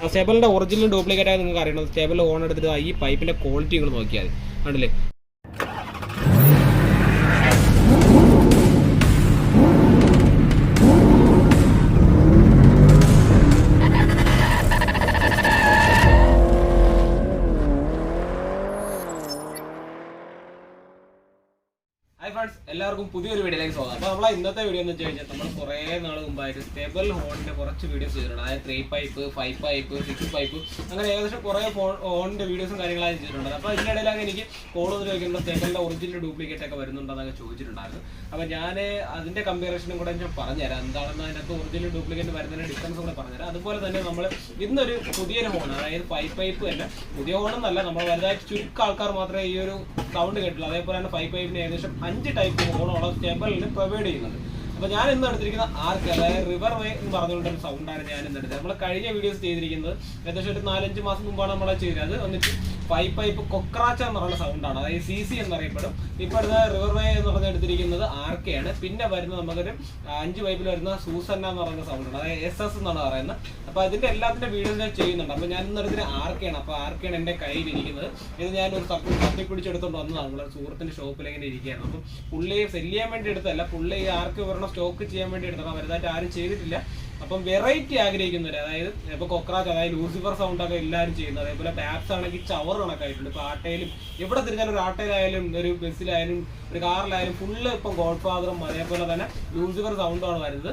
സ്റ്റെബലിൻ്റെ original duplicate ആയി നിങ്ങൾക്ക് അറിയണം. സ്റ്റെബിൾ ഓൺ എടുത്തിട്ട് ഈ പൈപ്പിൻ്റെ ക്വാളിറ്റി നിങ്ങൾ നോക്കിയാൽ മതി. കണ്ടില്ലേ? എല്ലാവർക്കും പുതിയൊരു വീഡിയോയിലേക്ക് സ്വാഗതം. അപ്പോൾ നമ്മളെ ഇന്നത്തെ വീഡിയോ എന്ന് വെച്ച് കഴിഞ്ഞാൽ നമ്മൾ കുറേ നാൾ മുമ്പായിട്ട് സ്റ്റെബൽ ഹോണിൻ്റെ കുറച്ച് വീഡിയോസ് ചെയ്തിട്ടുണ്ട്. അതായത് 3 പൈപ്പ്, 5 പൈപ്പ്, 6 പൈപ്പ്, അങ്ങനെ ഏകദേശം കുറേ ഹോണിൻ്റെ വീഡിയോസും കാര്യങ്ങളായി ചെയ്തിട്ടുണ്ട്. അപ്പോൾ ഇതിനിടയിലൊക്കെ എനിക്ക് കോൾ വന്ന് ചോദിക്കുമ്പോൾ സ്റ്റെബലിൻ്റെ ഒറിജിനൽ ഡ്യൂപ്ലിക്കേറ്റ് ഒക്കെ വരുന്നുണ്ടെന്നൊക്കെ ചോദിച്ചിട്ടുണ്ടായിരുന്നു. അപ്പോൾ ഞാൻ അതിൻ്റെ കമ്പാരിസണും കൂടെ ഞാൻ പറഞ്ഞുതരാം, എന്താണെന്ന് അതിനകത്ത് ഒറിജിനൽ ഡ്യൂപ്ലിക്കേറ്റ് വരുന്നതിൻ്റെ ഡിഫറൻസ് കൂടെ പറഞ്ഞുതരാം. അതുപോലെ തന്നെ നമ്മൾ ഇന്നൊരു പുതിയൊരു ഹോൺ, അതായത് 5 പൈപ്പ് തന്നെ പുതിയ ഹോണെന്നല്ല, നമ്മൾ വലുതായിട്ട് ചുരുക്കം ആൾക്കാർ മാത്രമേ ഈ ഒരു സൗണ്ട് കേട്ടുള്ളൂ. അതേപോലെ തന്നെ 5 പൈപ്പിന് ഏകദേശം 5 ടൈപ്പ് ഹോണോളം സ്റ്റെബലിന് പ്രൊവൈഡ് ചെയ്യുന്നുണ്ട്. അപ്പോൾ ഞാൻ ഇന്ന് എടുത്തിരിക്കുന്ന ആർക്ക്, അതായത് റിവർ വേ എന്ന് പറഞ്ഞുകൊണ്ടൊരു സൗണ്ടാണ് ഞാൻ ഇന്ന് എടുത്തത്. നമ്മൾ കഴിഞ്ഞ വീഡിയോസ് ചെയ്തിരിക്കുന്നത് ഏകദേശം ഒരു 4-5 മാസം മുമ്പാണ് നമ്മളെ ചെയ്തത്. അത് വന്നിട്ട് 5 പൈപ്പ് കൊക്രാച്ച എന്ന് പറയുന്ന സൗണ്ടാണ്, അതായത് CC എന്നറിയപ്പെടും. ഇപ്പോൾ അടുത്ത റിവർ വേ എന്ന് പറഞ്ഞ് എടുത്തിരിക്കുന്നത് ആർക്കെയാണ്. പിന്നെ വരുന്നത് നമുക്കൊരു 5 പൈപ്പിൽ വരുന്ന സൂസന്ന എന്ന് പറയുന്ന സൗണ്ടാണ്, അതായത് SS എന്നാണ് പറയുന്നത്. അപ്പോൾ അതിൻ്റെ എല്ലാത്തിൻ്റെ വീഡിയോസ് ഞാൻ ചെയ്യുന്നുണ്ട്. അപ്പോൾ ഞാൻ ഇന്ന് എടുത്തിട്ട് ആർക്കെയാണ്. അപ്പോൾ ആർക്കെയാണ് എൻ്റെ കയ്യിലിരിക്കുന്നത്. ഇത് ഞാനൊരു തപ്പിപ്പിടിച്ചെടുത്തോണ്ട് വന്നതാണ്. നമ്മുടെ സുഹൃത്തിൻ്റെ ഷോപ്പിൽ ഇങ്ങനെ ഇരിക്കുകയാണ്. അപ്പം പുള്ളിയെ സെല് ചെയ്യാൻ വേണ്ടി എടുത്തല്ല, പുള്ളി ആർക്ക് വരണം സ്റ്റോക്ക് ചെയ്യാൻ വേണ്ടി എടുത്തതാണ്. വലുതായിട്ട് ആരും ചെയ്തിട്ടില്ല. അപ്പം വെറൈറ്റി ആഗ്രഹിക്കുന്നവർ, അതായത് ഇപ്പോൾ കൊക്രാച്ച്, അതായത് ലൂസിഫർ സൗണ്ടൊക്കെ എല്ലാവരും ചെയ്യുന്നത്. അതേപോലെ പാപ്സ് ആണെങ്കിൽ ചവർ കണക്കായിട്ടുണ്ട്. ഇപ്പോൾ ആട്ടയിലും എവിടെ തിരിഞ്ഞാലും ഒരു ആട്ടയിലായാലും ഒരു ബസ്സിലായാലും ഒരു കാറിലായാലും ഫുള്ള് ഇപ്പം ഗോഡ് ഫാദറും അതേപോലെ തന്നെ ലൂസിഫർ സൗണ്ടാണ് വരുന്നത്.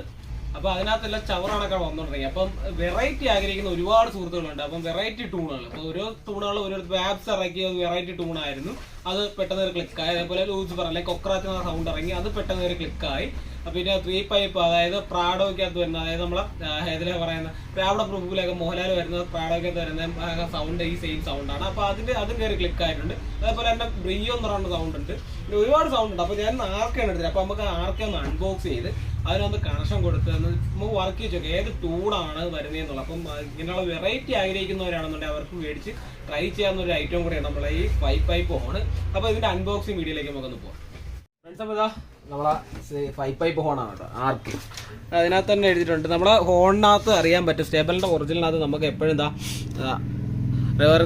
അപ്പോൾ അതിനകത്തെല്ലാം ചവറാണൊക്കെ വന്നുകൊണ്ടിരിക്കുക. അപ്പം വെറൈറ്റി ആഗ്രഹിക്കുന്ന ഒരുപാട് സുഹൃത്തുക്കളുണ്ട്. അപ്പം വെറൈറ്റി ട്യൂണുകൾ, അപ്പോൾ ഓരോ ട്യൂണുകൾ ഓരോ പാപ്സ് ഇറക്കിയ വെറൈറ്റി ട്യൂണായിരുന്നു, അത് പെട്ടെന്ന് ഒരു ക്ലിക്കായി. അതേപോലെ ലൂസിഫർ അല്ലെങ്കിൽ കൊക്രാച്ച് എന്ന സൗണ്ട് ഇറങ്ങി, അത് പെട്ടെന്ന് ഒരു ക്ലിക്കായി. പിന്നെ 3 പൈപ്പ്, അതായത് പ്രാഡോയ്ക്കകത്ത് വരുന്നത്, അതായത് നമ്മളെ ഇതിലെ പറയുന്ന പ്രാവണ പ്രൂഫിലൊക്കെ മോഹൻലാൽ വരുന്നത് പ്രാഡോയ്ക്കകത്ത് വരുന്ന സൗണ്ട് ഈ സെയിം സൗണ്ടാണ്. അപ്പോൾ അതും കയറി ക്ലിക്ക് ആയിട്ടുണ്ട്. അതേപോലെ തന്നെ ബ്രിയോ എന്ന് പറയുന്ന സൗണ്ട് ഉണ്ട്. പിന്നെ ഒരുപാട് സൗണ്ട് ഉണ്ട്. അപ്പോൾ ഞാൻ ആർക്കാണ് എടുത്തത്. അപ്പോൾ നമുക്ക് ആർക്കെ ഒന്ന് അൺബോക്സ് ചെയ്ത് അതിനൊന്ന് കണക്ഷൻ കൊടുത്ത് നമുക്ക് വർക്ക് ചെയ്ത് നോക്കാം ഏത് ടൂണാണ് വരുന്നതെന്നുള്ളത്. അപ്പം ഇങ്ങനെയുള്ള വെറൈറ്റി ആഗ്രഹിക്കുന്നവരാണെന്നുണ്ടെങ്കിൽ അവർക്ക് മേടിച്ച് ട്രൈ ചെയ്യാവുന്ന ഒരു ഐറ്റം കൂടെയാണ് നമ്മളെ ഈ 5 പൈപ്പ് ഹോൺ. അപ്പോൾ ഇതിൻ്റെ അൺബോക്സിങ് വീഡിയോയിലേക്ക് നമുക്കൊന്ന് പോകാം ഫ്രണ്ട്സ്. അപ്പോൾ ഇതാ നമ്മളെ 5 പൈപ്പ് ഹോണാണ് കേട്ടോ, ആർക്ക്. അതിനകത്ത് തന്നെ എഴുതിയിട്ടുണ്ട്. നമ്മളെ ഹോണിനകത്ത് അറിയാൻ പറ്റും, സ്റ്റേബലിൻ്റെ ഒറിജിനലിനകത്ത് നമുക്ക് എപ്പോഴും എന്താ റിവർ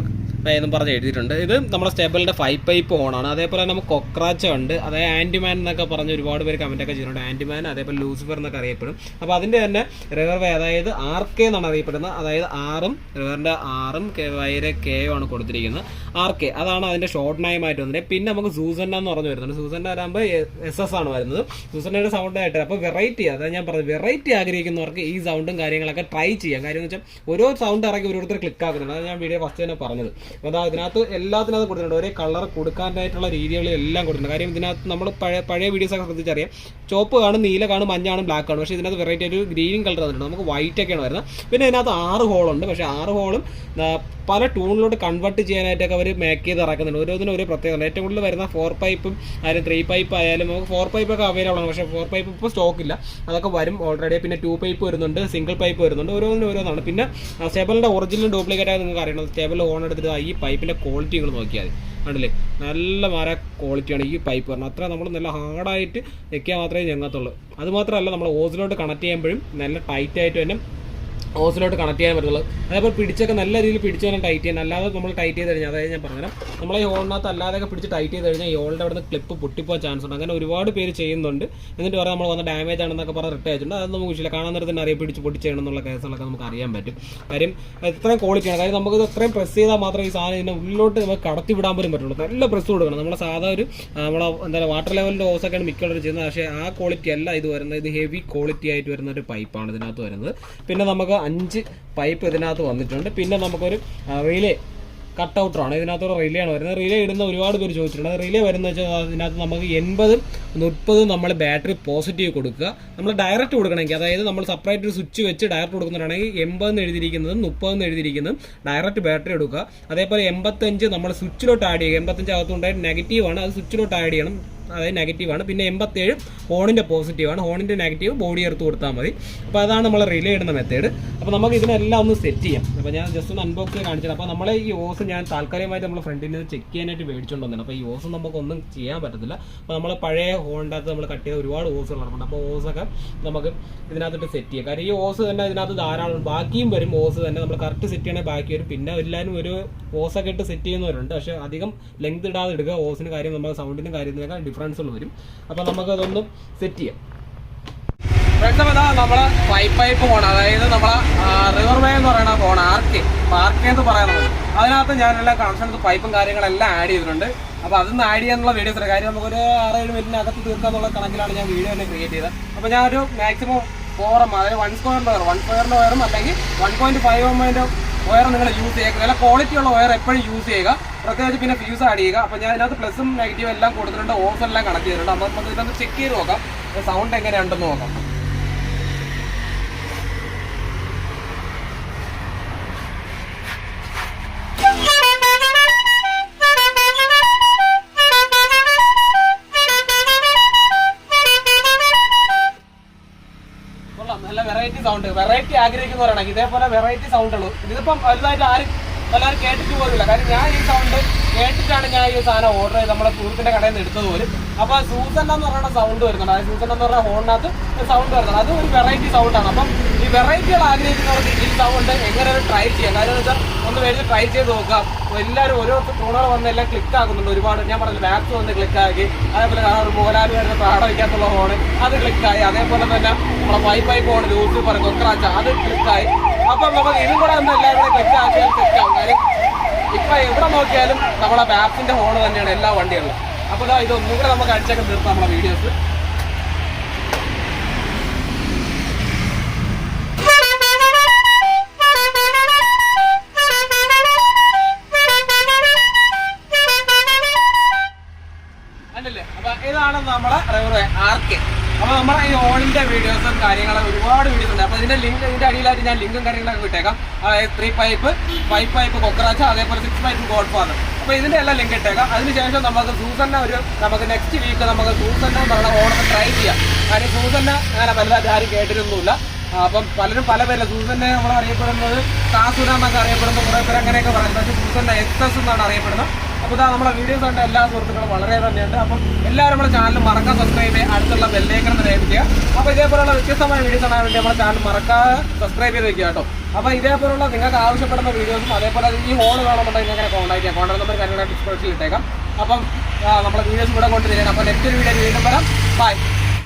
എന്നും പറഞ്ഞ് എഴുതിയിട്ടുണ്ട്. ഇത് നമ്മുടെ സ്റ്റെബലിൻ്റെ 5 പൈപ്പ് ഹോണാണ്. അതേപോലെ നമുക്ക് കൊക്രാച്ച ഉണ്ട്, അതായത് ആൻറ്റിമാൻ എന്നൊക്കെ പറഞ്ഞ് ഒരുപാട് പേര് കമൻറ്റൊക്കെ ചെയ്തിട്ടുണ്ട്. ആൻറ്റിമാൻ, അതേപോലെ ലൂസിഫർ എന്നൊക്കെ അറിയപ്പെടും. അപ്പോൾ അതിൻ്റെ തന്നെ റിവർ വേ, അതായത് RK എന്നാണ് അറിയപ്പെടുന്നത്. അതായത് ആറും റിവറിൻ്റെ ആറും വൈരെ KO ആണ് കൊടുത്തിരിക്കുന്നത്. RK അതാണ് അതിൻ്റെ ഷോർട്ട് നെയിമായിട്ട് വന്നത്. പിന്നെ നമുക്ക് സൂസന്ന എന്ന് പറഞ്ഞു വരുന്നുണ്ട്. സൂസന്ന വരാകുമ്പോൾ SS ആണ് വരുന്നത്, സൂസന്നയുടെ സൗണ്ടായിട്ട്. അപ്പോൾ വെറൈറ്റി, അതായത് ഞാൻ പറഞ്ഞത് വെറൈറ്റി ആഗ്രഹിക്കുന്നവർക്ക് ഈ സൗണ്ടും കാര്യങ്ങളൊക്കെ ട്രൈ ചെയ്യാം. കാര്യം എന്ന് വെച്ചാൽ ഓരോ സൗണ്ട് ഇറക്കി ഓരോരുത്തർ ക്ലിക്ക് ആക്കുന്നുണ്ട്. അത് ഞാൻ വീഡിയോ ഫസ്റ്റ് തന്നെ പറഞ്ഞത്. അപ്പോൾ ഇതിനകത്ത് എല്ലാത്തിനകത്ത് കൊടുത്തിട്ടുണ്ട്, ഒരേ കളർ കൊടുക്കാനായിട്ടുള്ള രീതികളിൽ എല്ലാം കൊടുത്തിട്ടുണ്ട്. കാര്യം ഇതിനകത്ത് നമ്മൾ പഴയ വീഡിയോസൊക്കെ ശ്രദ്ധിച്ചറിയാം, ചുവപ്പ് കാണും, നീല കാണും, മഞ്ഞാണ്, ബ്ലാക്ക് കാണും. പക്ഷേ ഇതിനകത്ത് വെറൈറ്റി ഒരു ഗ്രീൻ കളർ തന്നിട്ടുണ്ട്. നമുക്ക് വൈറ്റ് ഒക്കെയാണ് വരുന്നത്. പിന്നെ ഇതിനകത്ത് 6 ഹോളുണ്ട്. പക്ഷേ 6 ഹോളും പല ടൂണിലോട്ട് കൺവേർട്ട് ചെയ്യാനായിട്ടൊക്കെ അവർ മേക്ക് ചെയ്ത് ഇറക്കുന്നുണ്ട്. ഓരോന്നിനും ഓരോ പ്രത്യേകത. ഏറ്റവും കൂടുതൽ വരുന്ന 4 പൈപ്പും ആയാലും 3 പൈപ്പ് ആയാലും നമുക്ക് 4 പൈപ്പൊക്കെ അവൈലബിൾ ആണ്. പക്ഷേ 4 പൈപ്പ് ഇപ്പോൾ സ്റ്റോക്കില്ല, അതൊക്കെ വരും ഓൾറെഡി. പിന്നെ 2 പൈപ്പ് വരുന്നുണ്ട്, സിംഗിൾ പൈപ്പ് വരുന്നുണ്ട്. ഓരോന്നാണ്. പിന്നെ സ്റ്റെബലിൻ്റെ ഒറിജിനൽ ഡ്യൂപ്ലിക്കേറ്റ് ആയി നിങ്ങൾക്ക് അറിയണം. സ്റ്റെബൽ ഓൺ എടുത്തിട്ട് ഈ പൈപ്പിൻ്റെ ക്വാളിറ്റി നിങ്ങൾ നോക്കിയാൽ മതി. കണ്ടില്ലേ, നല്ല ക്വാളിറ്റിയാണ് ഈ പൈപ്പ് പറഞ്ഞാൽ. അത്ര നമ്മൾ നല്ല ഹാർഡായിട്ട് വെക്കാൻ മാത്രമേ ഞങ്ങത്തുള്ളൂ. അതുമാത്രമല്ല, നമ്മൾ ഓസിലോട്ട് കണക്ട് ചെയ്യുമ്പോഴും നല്ല ടൈറ്റായിട്ട് തന്നെ ഓസിലോട്ട് കണക്ട് ചെയ്യാൻ പറ്റുള്ളൂ. അതേപോലെ പിടിച്ചൊക്കെ നല്ല രീതിയിൽ പിടിച്ച് തന്നെ ടൈറ്റ് ചെയ്യാൻ. അല്ലാതെ നമ്മൾ ടൈറ്റ് ചെയ്ത് കഴിഞ്ഞാൽ, അതായത് ഞാൻ പറഞ്ഞുതരാം, നമ്മൾ ഈ ഹോളിനകത്ത് അല്ലാതെയൊക്കെ പിടിച്ച് ടൈറ്റ് ചെയ്ത് കഴിഞ്ഞാൽ ഈ ഹോളിൻ്റെ അവിടെ നിന്ന് ക്ലിപ്പ് പൊട്ടിപ്പോകാൻ ചാൻസ് ഉണ്ട്. അങ്ങനെ ഒരുപാട് പേര് ചെയ്യുന്നുണ്ട്. എന്നിട്ട് പറയാം നമ്മൾ വന്ന ഡാമേജ് ആണെന്നൊക്കെ പറഞ്ഞ് റിട്ടേൺ ആയിട്ടുണ്ട്. അത് നമുക്ക് വിഷയമില്ല. കാണാൻ നേരത്തെ തന്നെ അറിയാം പിടിച്ച് പൊട്ടിച്ചെയ്യണമെന്നുള്ള കേസുകളൊക്കെ നമുക്ക് അറിയാൻ പറ്റും. കാര്യം ഇത്രയും ക്വാളിറ്റിയാണ്. കാര്യം നമുക്കിത് അത്രയും പ്രസ് ചെയ്താൽ മാത്രമേ ഈ സാധനം ഇതിൻ്റെ ഉള്ളിലോട്ട് നമുക്ക് കടത്തി വിടാൻ പോലും പറ്റുള്ളൂ. നല്ല പ്രസ് കൊടുക്കണം. നമ്മളെ സാധാ ഒരു എന്താ വാട്ടർ ലെവലിൻ്റെ ഓസൊക്കെയാണ് മിക്കുള്ളവർ ചെയ്യുന്നത്. പക്ഷേ ആ ക്വാളിറ്റി അല്ല ഇത് വരുന്നത്. ഇത് ഹെവി ക്വാളിറ്റി ആയിട്ട് വരുന്ന ഒരു പൈപ്പാണ് ഇതിനകത്ത് വരുന്നത്. പിന്നെ നമുക്ക് 5 പൈപ്പ് ഇതിനകത്ത് വന്നിട്ടുണ്ട്. പിന്നെ നമുക്കൊരു റിലേ കട്ടൗട്ടറാണ്, ഇതിനകത്തോടെ റിലേ ആണ് വരുന്നത്. റിലേ ഇടുന്ന ഒരുപാട് പേര് ചോദിച്ചിട്ടുണ്ട്. റിലേ വരുന്നത് വെച്ചാൽ ഇതിനകത്ത് നമുക്ക് 80-ഉം 30-ഉം നമ്മൾ ബാറ്ററി പോസിറ്റീവ് കൊടുക്കുക. നമ്മൾ ഡയറക്റ്റ് കൊടുക്കണമെങ്കിൽ, അതായത് നമ്മൾ സെപ്പറേറ്റ് ഒരു സ്വിച്ച് വെച്ച് ഡയറക്റ്റ് കൊടുക്കുന്നതാണെങ്കിൽ 80 എന്ന് എഴുതിയിരിക്കുന്നതും 30 എന്ന് എഴുതിയിരിക്കുന്നതും ഡയറക്റ്റ് ബാറ്ററി എടുക്കുക. അതേപോലെ 85 നമ്മൾ സ്വിച്ചിലോട്ട് ആഡ് ചെയ്യുക. 85 അകത്തുണ്ടായിട്ട് നെഗറ്റീവാണ്, അത് സ്വിച്ചിലോട്ട് ആഡ് ചെയ്യണം. അതായത് നെഗറ്റീവാണ്. പിന്നെ 87 ഹോണിൻ്റെ പോസിറ്റീവാണ്. ഹോണിൻ്റെ നെഗറ്റീവ് ബോഡി എർത്ത് കൊടുത്താൽ മതി. അപ്പോൾ അതാണ് നമ്മൾ റിലേ ഇടുന്ന മെത്തേഡ്. അപ്പോൾ നമുക്ക് ഇതിനെല്ലാം ഒന്ന് സെറ്റ് ചെയ്യാം. അപ്പോൾ ഞാൻ ജസ്റ്റ് ഒന്ന് അൺബോക്സ് കാണിച്ചത്. അപ്പോൾ നമ്മൾ ഈ ഓസ് ഞാൻ താൽക്കാലികമായിട്ട് നമ്മൾ ഫ്രണ്ടിൽ നിന്ന് ചെക്ക് ചെയ്യാനായിട്ട് മേടിച്ചുകൊണ്ട് വന്നതാണ്. അപ്പോൾ ഈ ഓസ് നമുക്കൊന്നും ചെയ്യാൻ പറ്റത്തില്ല. അപ്പോൾ നമ്മൾ പഴയ ഹോണിൻ്റെ അകത്ത് നമ്മൾ കട്ട് ചെയ്ത ഒരുപാട് ഓസുകളുണ്ട്. അപ്പോൾ ഓസൊക്കെ നമുക്ക് ഇതിനകത്തിട്ട് സെറ്റ് ചെയ്യാം. കാരണം ഈ ഓസ് തന്നെ ഇതിനകത്ത് ധാരാളം ബാക്കിയും വരും. ഓസ് തന്നെ നമ്മൾ കറക്റ്റ് സെറ്റ് ചെയ്യണേ ബാക്കി വരും. പിന്നെ എല്ലാവരും ഒരു ഓസൊക്കെ ഇട്ട് സെറ്റ് ചെയ്യുന്നവരുണ്ട്. പക്ഷേ അധികം ലെങ്ത് ഇടാതെ ഇടുക. ഓസിന് കാര്യം നമ്മൾ സൗണ്ടിനും കാര്യത്തിനൊക്കെ ഡിഫറൻസുകൾ വരും. അപ്പോൾ നമുക്കതൊന്നും സെറ്റ് ചെയ്യാം. ഫ്രണ്ട്സ്, അപ്പോൾ നമ്മളെ പൈപ്പ് ഫോൺ, അതായത് നമ്മളെ റിവർ വേ എന്ന് പറയുന്ന ഫോൺ ആർക്കെ എന്ന് പറയുന്നത്, അതിനകത്ത് ഞാനെല്ലാം കണക്ഷൻസ് പൈപ്പും കാര്യങ്ങളെല്ലാം ആഡ് ചെയ്തിട്ടുണ്ട്. അപ്പോൾ അതൊന്ന് ആഡ് ചെയ്യാനുള്ള വീഡിയോസ് ഉണ്ട്. കാര്യം നമുക്കൊരു 6-7 മിനിറ്റിനകത്ത് തീർക്കാന്നുള്ള കണക്കിലാണ് ഞാൻ വീഡിയോ തന്നെ ക്രിയേറ്റ് ചെയ്തത്. അപ്പോൾ ഞാനൊരു മാക്സിമം 4 അതായത് 1 സ്ക്വയറിൻ്റെ വയറും അല്ലെങ്കിൽ 1.5 mm വയർ നിങ്ങൾ യൂസ് ചെയ്യുക. നല്ല ക്വാളിറ്റി ഉള്ള വയർ എപ്പോഴും യൂസ് ചെയ്യുക. പ്രത്യേകിച്ച് പിന്നെ ഫ്യൂസ് ആഡ് ചെയ്യുക. അപ്പോൾ ഞാൻ ഇതിനകത്ത് പ്ലസും നെഗറ്റീവും എല്ലാം കൊടുത്തിട്ടുണ്ട്. ഓഫ് എല്ലാം കണക്ട് ചെയ്തിട്ടുണ്ട്. അപ്പോൾ നമുക്ക് ഇതൊന്ന് ചെക്ക് ചെയ്ത് നോക്കാം, സൗണ്ട് എങ്ങനെയുണ്ടെന്ന് നോക്കാം. നല്ല വെറൈറ്റി സൗണ്ട്, വെറൈറ്റി ആഗ്രഹിക്കുന്നവരാണെങ്കിൽ ഇതേപോലെ വെറൈറ്റി സൗണ്ടുള്ളൂ. ഇതിപ്പം വലുതായിട്ട് എല്ലാവരും കേട്ടിട്ട് പോലുമില്ല. കാര്യം ഞാൻ ഈ സൗണ്ട് കേട്ടിട്ടാണ് ഞാൻ ഈ സാധനം ഓർഡർ ചെയ്ത് നമ്മുടെ സുഹൃത്തിൻ്റെ കടയിൽ നിന്ന് എടുത്തത് പോലും. അപ്പോൾ സൂസൻ എന്ന് പറയുന്ന സൗണ്ട് വരുന്നുണ്ട്. അതായത് സൂസൻ എന്ന് പറഞ്ഞ ഹോണിനകത്ത് സൗണ്ട് വരുന്നുണ്ട്. അത് ഒരു വെറൈറ്റി സൗണ്ടാണ്. അപ്പം ഈ വെറൈറ്റികൾ ആഗ്രഹിക്കുന്നവർക്ക് ഈ സൗണ്ട് എങ്ങനെ ട്രൈ ചെയ്യാം. കാര്യം എന്ന് വെച്ചാൽ ഒന്ന് മേടിച്ച് ട്രൈ ചെയ്ത് നോക്കാം. എല്ലാവരും ഓരോ ടൂണുകൾ വന്ന് എല്ലാം ക്ലിക്ക് ആക്കുന്നുണ്ട്. ഒരുപാട് ഞാൻ പറഞ്ഞില്ല, ബാക്സ് വന്ന് ക്ലിക്കാക്കി. അതേപോലെ ഒരു മോഹൻലാൽ വരുന്ന പ്രാട വയ്ക്കാത്തുള്ള ഹോണ് അത് ക്ലിക്കായി. അതേപോലെ തന്നെ നമ്മളെ പൈപ്പ് ഹോൺ ലൂസ് പറയും കൊക്രാച്ച അത് ക്ലിക്കായി. അപ്പം നമുക്ക് ഇതും കൂടെ ഒന്ന് എല്ലാവരും കൂടെ ക്ലിക്ക് ആക്കിയാൽ ക്ലിക്കാവും. കാര്യം ഇപ്പം എവിടെ നോക്കിയാലും നമ്മളെ ബാപ്സിൻ്റെ ഹോണ് തന്നെയാണ് എല്ലാ വണ്ടികളിലും. അപ്പോൾ ഇതൊന്നും കൂടെ നമുക്ക് അടിച്ചൊക്കെ തീർത്താം നമ്മളെ വീഡിയോസ്. അല്ലല്ലേ? അപ്പോൾ ഇതാണ് നമ്മളെ ആർക്കെ. അപ്പോൾ നമ്മുടെ ഈ ഓണിൻ്റെ വീഡിയോസും കാര്യങ്ങളും ഒരുപാട് വീഡിയോസ് ഉണ്ട്. അപ്പോൾ ഇതിൻ്റെ അടിയിലായിട്ട് ഞാൻ ലിങ്കും കാര്യങ്ങളൊക്കെ വിട്ടേക്കാം. അതായത് 3 പൈപ്പ്, 5 പൈപ്പ് കൊക്രാച്ച, അതേപോലെ 6 പൈപ്പ് ഗോഡ് ഫാദർ. അപ്പോൾ ഇതിൻ്റെ എല്ലാം ലിങ്ക് ഇട്ടേക്കാം. അതിനുശേഷം നമുക്ക് നമുക്ക് നെക്സ്റ്റ് വീക്ക് നമുക്ക് സൂസന്നെ പറഞ്ഞ ഓണൊക്കെ ട്രൈ ചെയ്യാം. കാര്യം സൂസന്നെ അങ്ങനെ വലുതായിട്ട് ആരും കേട്ടിട്ടൊന്നുമില്ല. അപ്പം പലരും പല പേരല്ല. സൂസന്നെ നമ്മൾ അറിയപ്പെടുന്നത് കാസുര എന്നൊക്കെ അറിയപ്പെടുന്നത്, കുറേ പേര് അങ്ങനെയൊക്കെ പറയുന്നത്. പക്ഷേ സൂസന്നെ എക്സസ് എന്നാണ് അറിയപ്പെടുന്നത്. അപ്പോൾ നമ്മുടെ വീഡിയോസ് കണ്ട എല്ലാ സുഹൃത്തുക്കളും വളരെ തന്നെയുണ്ട്. അപ്പം എല്ലാവരും നമ്മുടെ ചാനൽ മറക്കാൻ സബ്സ്ക്രൈബ് ചെയ്യുക, അടുത്തുള്ള ബെല്ലൈക്കൺ ലഭിക്കുക. അപ്പോൾ ഇതേപോലുള്ള വ്യത്യസ്തമായ വീഡിയോസ് കാണാൻ വേണ്ടി നമ്മുടെ ചാനൽ മറക്കാതെ സബ്സ്ക്രൈബ് ചെയ്ത് വെക്കുക കേട്ടോ. അപ്പോൾ ഇതേപോലുള്ള നിങ്ങൾക്ക് ആവശ്യപ്പെടുന്ന വീഡിയോസും അതേപോലെ ഈ ഹോൾ കാണുന്നുണ്ടെങ്കിൽ ഇങ്ങനെ കോൺടാക്ട് ചെയ്യാം. കോൺടാക്ട് നമ്പർ കാര്യങ്ങളായിട്ട് ഡിസ്ക്രിപ്ഷനിൽ ഇട്ടേക്കാം. അപ്പം നമ്മുടെ വീഡിയോസ് ഇവിടെ കൊണ്ടുവരികയാണ്. അപ്പോൾ നെക്സ്റ്റ് വീഡിയോ വീണ്ടും വരാം. ബൈ.